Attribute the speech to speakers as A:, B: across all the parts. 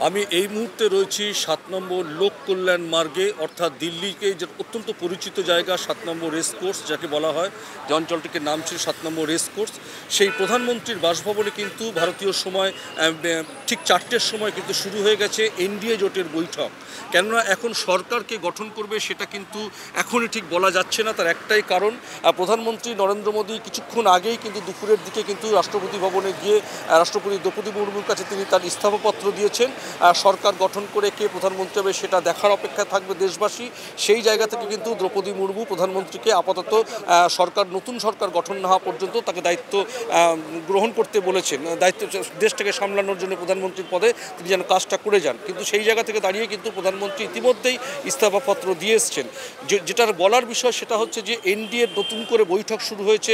A: আমি এই মুহূর্তে রয়েছি ৭ নম্বর লোক কল্যাণ মার্গে, অর্থাৎ দিল্লিকে যে অত্যন্ত পরিচিত জায়গা ৭ নম্বর রেস কোর্স যাকে বলা হয়, যে অঞ্চলটিকে নাম ছিল ৭ নম্বর রেস কোর্স। সেই প্রধানমন্ত্রীর বাসভবনে কিন্তু ভারতীয় সময় ঠিক ৪টের সময় কিন্তু শুরু হয়ে গেছে এনডিএ জোটের বৈঠক। কেননা এখন সরকারকে গঠন করবে সেটা কিন্তু এখনই ঠিক বলা যাচ্ছে না। তার একটাই কারণ, প্রধানমন্ত্রী নরেন্দ্র মোদী কিছুক্ষণ আগেই কিন্তু দুপুরের দিকে কিন্তু রাষ্ট্রপতি ভবনে গিয়ে রাষ্ট্রপতি দ্রৌপদী মুর্মুর কাছে তিনি তার ইস্তফাপত্র দিয়েছেন। সরকার গঠন করে কে প্রধানমন্ত্রী হবে সেটা দেখার অপেক্ষায় থাকবে দেশবাসী। সেই জায়গা থেকে কিন্তু দ্রৌপদী মুর্মু প্রধানমন্ত্রীকে আপাতত নতুন সরকার গঠন না হওয়া পর্যন্ত তাকে দায়িত্ব গ্রহণ করতে বলেছেন। দায়িত্ব দেশটাকে সামলানোর জন্য প্রধানমন্ত্রীর পদে তিনি যেন কাজটা করে যান। কিন্তু সেই জায়গা থেকে দাঁড়িয়ে কিন্তু প্রধানমন্ত্রী ইতিমধ্যেই ইস্তফাপত্র দিয়ে এসছেন। যেটার বলার বিষয় সেটা হচ্ছে যে এনডিএর নতুন করে বৈঠক শুরু হয়েছে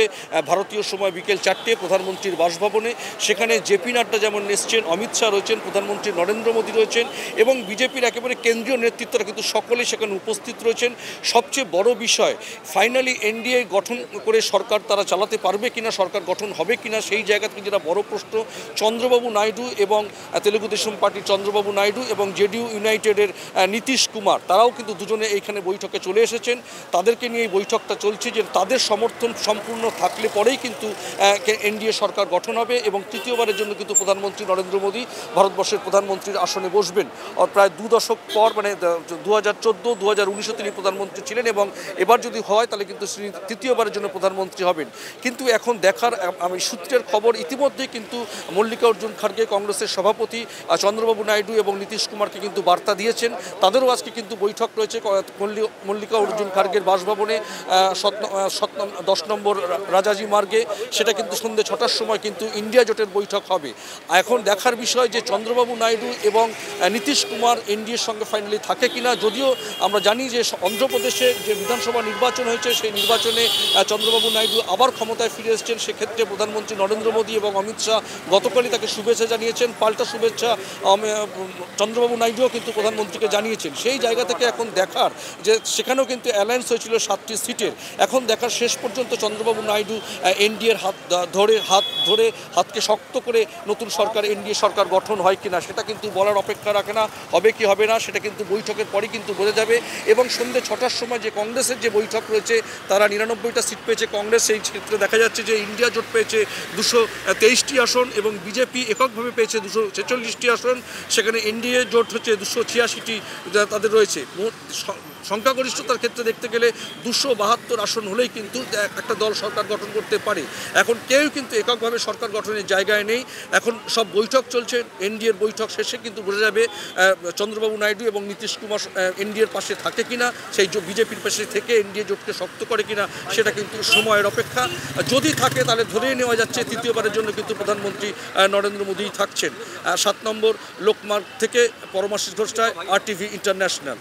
A: ভারতীয় সময় বিকেল 4টে প্রধানমন্ত্রীর বাসভবনে। সেখানে জেপি নাড্ডা যেমন এসছেন, অমিত শাহ রয়েছেন, প্রধানমন্ত্রী নরেন্দ্র মোদী রয়েছেন এবং বিজেপির একেবারে কেন্দ্রীয় নেতৃত্বরা কিন্তু সকলেই সেখানে উপস্থিত রয়েছেন। সবচেয়ে বড় বিষয়, ফাইনালি এনডিএ গঠন করে সরকার তারা চালাতে পারবে কিনা, সরকার গঠন হবে কিনা, সেই জায়গা থেকে যেটা বড় প্রশ্ন। চন্দ্রবাবু নাইডু এবং তেলুগু দেশম পার্টির চন্দ্রবাবু নাইডু এবং জেডিইউ ইউনাইটেডের নীতিশ কুমার, তারাও কিন্তু দুজনে এইখানে বৈঠকে চলে এসেছেন। তাদেরকে নিয়ে এই বৈঠকটা চলছে যে তাদের সমর্থন সম্পূর্ণ থাকলে পরেই কিন্তু এনডিএ সরকার গঠন হবে এবং তৃতীয়বারের জন্য কিন্তু প্রধানমন্ত্রী নরেন্দ্র মোদী ভারতবর্ষের প্রধানমন্ত্রীর আসনে বসবেন। প্রায় 2 দশক পর, মানে 2014-2019 তিনি প্রধানমন্ত্রী ছিলেন এবং এবার যদি হয় তাহলে কিন্তু তিনি তৃতীয়বারের জন্য প্রধানমন্ত্রী হবেন। কিন্তু এখন দেখার, আমি সূত্রের খবর, ইতিমধ্যেই কিন্তু মল্লিকা অর্জুন খাড়গে কংগ্রেসের সভাপতি চন্দ্রবাবু নাইডু এবং নীতিশ কুমারকে কিন্তু বার্তা দিয়েছেন। তাদেরও আজকে কিন্তু বৈঠক রয়েছে মল্লিকা অর্জুন খাড়গের বাসভবনে 10 নম্বর রাজাজি মার্গে। সেটা কিন্তু সন্ধ্যে 6টার সময় কিন্তু ইন্ডিয়া জোটের বৈঠক হবে। এখন দেখার বিষয় যে চন্দ্রবাবু নাইডু এবং নীতিশ কুমার এনডিএর সঙ্গে ফাইনালি থাকে কিনা। যদিও আমরা জানি যে অন্ধ্রপ্রদেশে যে বিধানসভা নির্বাচন হয়েছে সেই নির্বাচনে চন্দ্রবাবু নাইডু আবার ক্ষমতায় ফিরে এসেছেন। সেক্ষেত্রে প্রধানমন্ত্রী নরেন্দ্র মোদী এবং অমিত শাহ গতকালই তাকে শুভেচ্ছা জানিয়েছেন। পাল্টা শুভেচ্ছা চন্দ্রবাবু নাইডুও কিন্তু প্রধানমন্ত্রীকে জানিয়েছেন। সেই জায়গা থেকে এখন দেখার যে সেখানেও কিন্তু অ্যালায়েন্স হয়েছিল 7টি সিটের। এখন দেখার শেষ পর্যন্ত চন্দ্রবাবু নাইডু এনডিএর হাতকে শক্ত করে নতুন সরকার, এনডিএ সরকার গঠন হয় কিনা সেটা কিন্তু বলার অপেক্ষা রাখে না। হবে কি হবে না সেটা কিন্তু বৈঠকের পরই কিন্তু বোঝা যাবে। এবং সন্ধ্যে 6টার সময় যে কংগ্রেসের যে বৈঠক রয়েছে, তারা 99টা সিট পেয়েছে কংগ্রেস। সেই ক্ষেত্রে দেখা যাচ্ছে যে ইন্ডিয়া জোট পেয়েছে 223টি আসন এবং বিজেপি এককভাবে পেয়েছে 246টি আসন। সেখানে এনডিএ জোট হচ্ছে 286টি তাদের রয়েছে। সংখ্যাগরিষ্ঠতার ক্ষেত্রে দেখতে গেলে 272 আসন হলেই কিন্তু একটা দল সরকার গঠন করতে পারে। এখন কেউ কিন্তু এককভাবে সরকার গঠনের জায়গায় নেই। এখন সব বৈঠক চলছে। এনডিএর বৈঠক শেষে কিন্তু বোঝা যাবে চন্দ্রবাবু নাইডু এবং নীতিশ কুমার এনডিএর পাশে থাকে কিনা, সেই বিজেপির পাশে থেকে এনডিএ জোটকে শক্ত করে কিনা সেটা কিন্তু সময়ের অপেক্ষা। যদি থাকে তাহলে ধরেই নেওয়া যাচ্ছে তৃতীয়বারের জন্য কিন্তু প্রধানমন্ত্রী নরেন্দ্র মোদী থাকছেন। 7 নম্বর লোকমার্গ থেকে পরমাশিস ঘোষ, RTV ইন্টারন্যাশনাল।